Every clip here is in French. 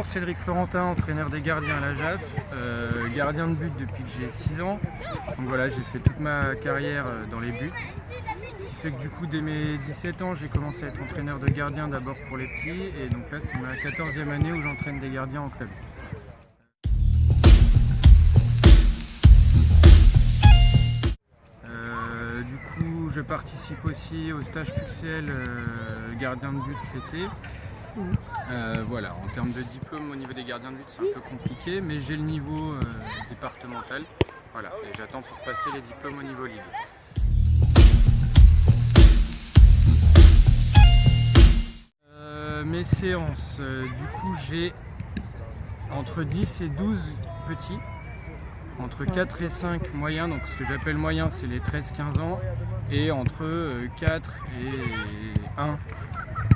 Cédric Florentin, entraîneur des gardiens à la JAF, gardien de but depuis que j'ai 6 ans. Donc voilà, j'ai fait toute ma carrière dans les buts. Ce qui fait que du coup, dès mes 17 ans, j'ai commencé à être entraîneur de gardien d'abord pour les petits. Et donc là, c'est ma 14e année où j'entraîne des gardiens en club. Du coup, je participe aussi au stage Puxel gardien de but l'été. Voilà, en termes de diplôme au niveau des gardiens de but, c'est un peu compliqué, mais j'ai le niveau départemental. Voilà, et j'attends pour passer les diplômes au niveau ligue. Mes séances, du coup, j'ai entre 10 et 12 petits. Entre 4 et 5 moyens, donc ce que j'appelle moyens, c'est les 13-15 ans, et entre 4 et 1,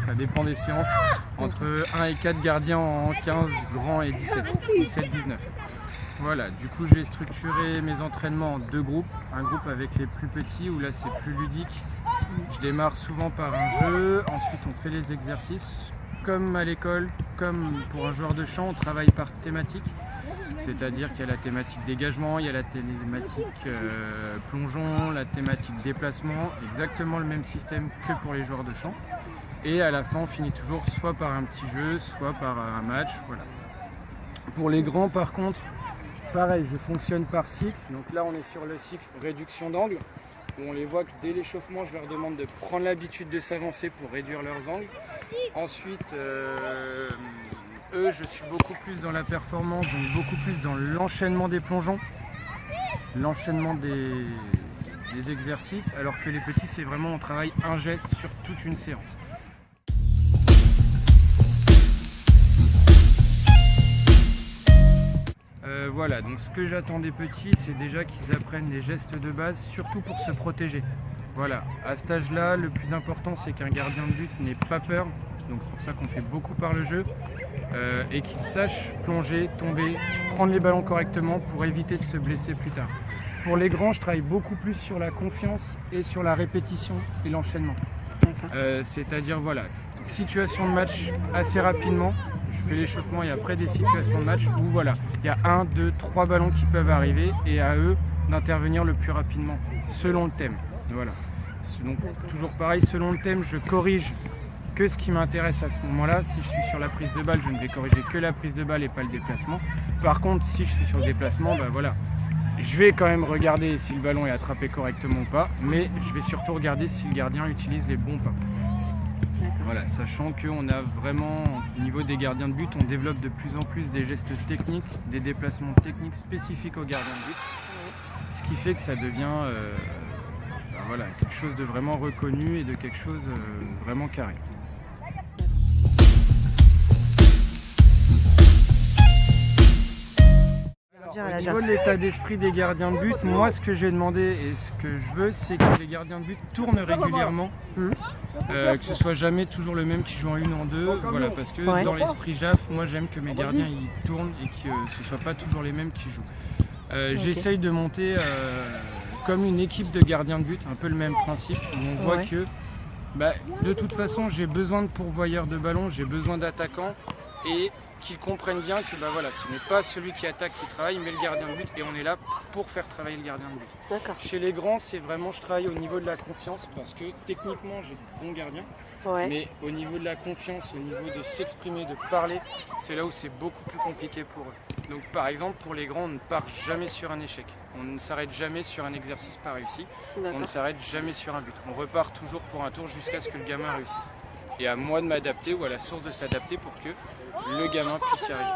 ça dépend des séances, entre 1 et 4 gardiens en 15 grands et 17-19. Voilà, du coup j'ai structuré mes entraînements en 2 groupes, un groupe avec les plus petits où là c'est plus ludique. Je démarre souvent par un jeu, ensuite on fait les exercices, comme à l'école, comme pour un joueur de chant, on travaille par thématique. C'est-à-dire qu'il y a la thématique dégagement, il y a la thématique plongeon, la thématique déplacement, exactement le même système que pour les joueurs de chant. Et à la fin, on finit toujours soit par un petit jeu, soit par un match. Voilà. Pour les grands, par contre, pareil, je fonctionne par cycle. Donc là, on est sur le cycle réduction d'angle, où on les voit que dès l'échauffement, je leur demande de prendre l'habitude de s'avancer pour réduire leurs angles. Ensuite, eux, je suis beaucoup plus dans la performance, donc beaucoup plus dans l'enchaînement des plongeons, l'enchaînement des exercices, alors que les petits, c'est vraiment on travaille un geste sur toute une séance. Voilà, donc ce que j'attends des petits, c'est déjà qu'ils apprennent les gestes de base, surtout pour se protéger. Voilà, à cet âge-là, le plus important, c'est qu'un gardien de but n'ait pas peur, donc c'est pour ça qu'on fait beaucoup par le jeu. Et qu'ils sachent plonger, tomber, prendre les ballons correctement pour éviter de se blesser plus tard. Pour les grands, je travaille beaucoup plus sur la confiance et sur la répétition et l'enchaînement. C'est-à-dire, voilà, situation de match assez rapidement, je fais l'échauffement et après des situations de match où voilà, il y a 1, 2, 3 ballons qui peuvent arriver et à eux d'intervenir le plus rapidement, selon le thème. Voilà. Donc toujours pareil, selon le thème, je corrige que ce qui m'intéresse à ce moment-là. Si je suis sur la prise de balle, je ne vais corriger que la prise de balle et pas le déplacement. Par contre, si je suis sur le déplacement, ben voilà, je vais quand même regarder si le ballon est attrapé correctement ou pas, mais je vais surtout regarder si le gardien utilise les bons pas. Voilà, sachant qu'on a vraiment, au niveau des gardiens de but, on développe de plus en plus des gestes techniques, des déplacements techniques spécifiques aux gardiens de but, ce qui fait que ça devient voilà, quelque chose de vraiment reconnu et de quelque chose vraiment carré. Alors, au niveau de l'état d'esprit des gardiens de but, moi ce que j'ai demandé et ce que je veux, c'est que les gardiens de but tournent régulièrement, que ce soit jamais toujours le même qui joue en 1 en 2, voilà, parce que dans l'esprit JAF, moi j'aime que mes gardiens ils tournent et que ce ne soit pas toujours les mêmes qui jouent. J'essaye de monter comme une équipe de gardiens de but, un peu le même principe, où on voit que de toute façon j'ai besoin de pourvoyeurs de ballon, j'ai besoin d'attaquants et qu'ils comprennent bien que voilà, ce n'est pas celui qui attaque qui travaille, mais le gardien de but, et on est là pour faire travailler le gardien de but. D'accord. Chez les grands, c'est vraiment, je travaille au niveau de la confiance, parce que techniquement, j'ai de bons gardiens, mais au niveau de la confiance, au niveau de s'exprimer, de parler, c'est là où c'est beaucoup plus compliqué pour eux. Donc par exemple, pour les grands, on ne part jamais sur un échec, on ne s'arrête jamais sur un exercice pas réussi, on ne s'arrête jamais sur un but, on repart toujours pour un tour jusqu'à ce que le gamin réussisse. Et à moi de m'adapter ou à la source de s'adapter pour que le gamin puisse y arriver.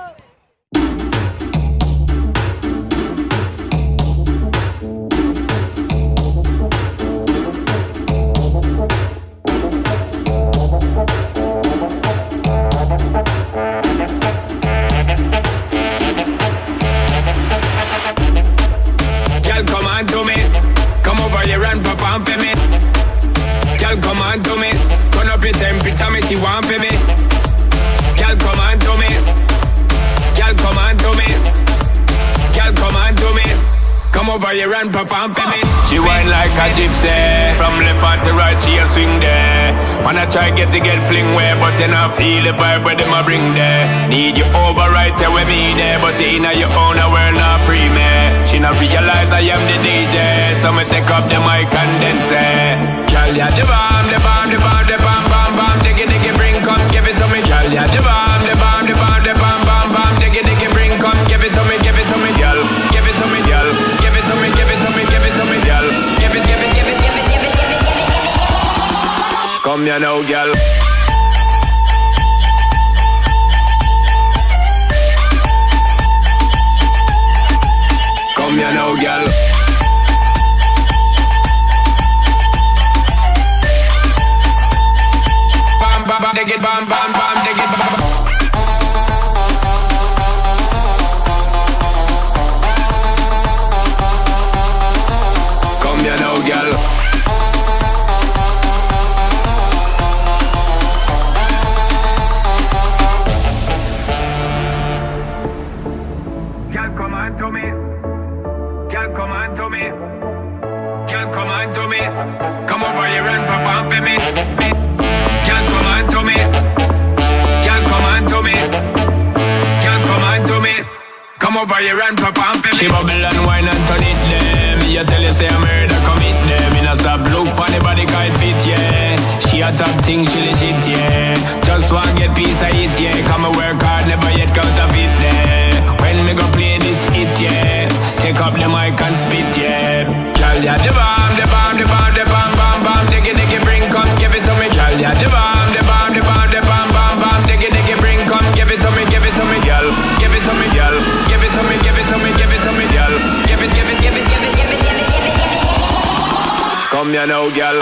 Girl, come on to me. Come over here and perform for me. Girl, come on to me. Turn up your temperature, make you want for me. Girl, come on to me. Girl, come on to me. Girl, come on to me. Come over here and perform for me. She whine like a gypsy. From left hand to right, she a swing there. Wanna try get fling way, but you not feel the vibe where them a bring there. Need you over right there with me there, but in your own world not free me. She not realize I am the DJ, so me take up the mic and then say, girl, ya the bomb, the bomb, the bomb, the bomb, bomb, bomb, diggy, diggy, bring, come give it to me, girl, ya the bomb, the bomb, the bomb, the bomb, bomb, bomb, diggy, diggy, bring, come give it to me, girl, give it to me, girl, give it to me, give it to me, give it to me, girl, give it, give it, give it, give it, give it, give it, give it, give it. Come here now, girl. Come here now, girl. Bam, bam, bam, dig it, bam, bam, bam, dig it, bam. Come here now, girl. Girl, come on to me. Girl, come on to me. Girl, come on to me. Come over here and perform for me. Girl, come on to me. Girl, come on to me. Girl, come on to me. Come over here and perform for me. She bubble and wine and turn it there. Me a tell you say I'm murder commit there. Me not stop look for the body can't fit, yeah. She a top thing, she legit, yeah. Just want get piece of it, yeah. Come and work hard, never yet counterfeit there. When me go play this hit, yeah. Take up the mic and spit, yeah. Girl, yeah, the bomb, the bomb, the bomb, the bomb, bomb, bomb, diggy, diggy, bring, come give it to me. Girl, yeah, the bomb, the bomb, the bomb, the bomb, bomb, bomb, diggy, diggy, bring, come give it to me, girl. Give it to me, girl. Give it to me, give it to me, give it to me, girl. Give it, give it, give it, give it, give it, give it, give it, give it, give it. Come here now, girl.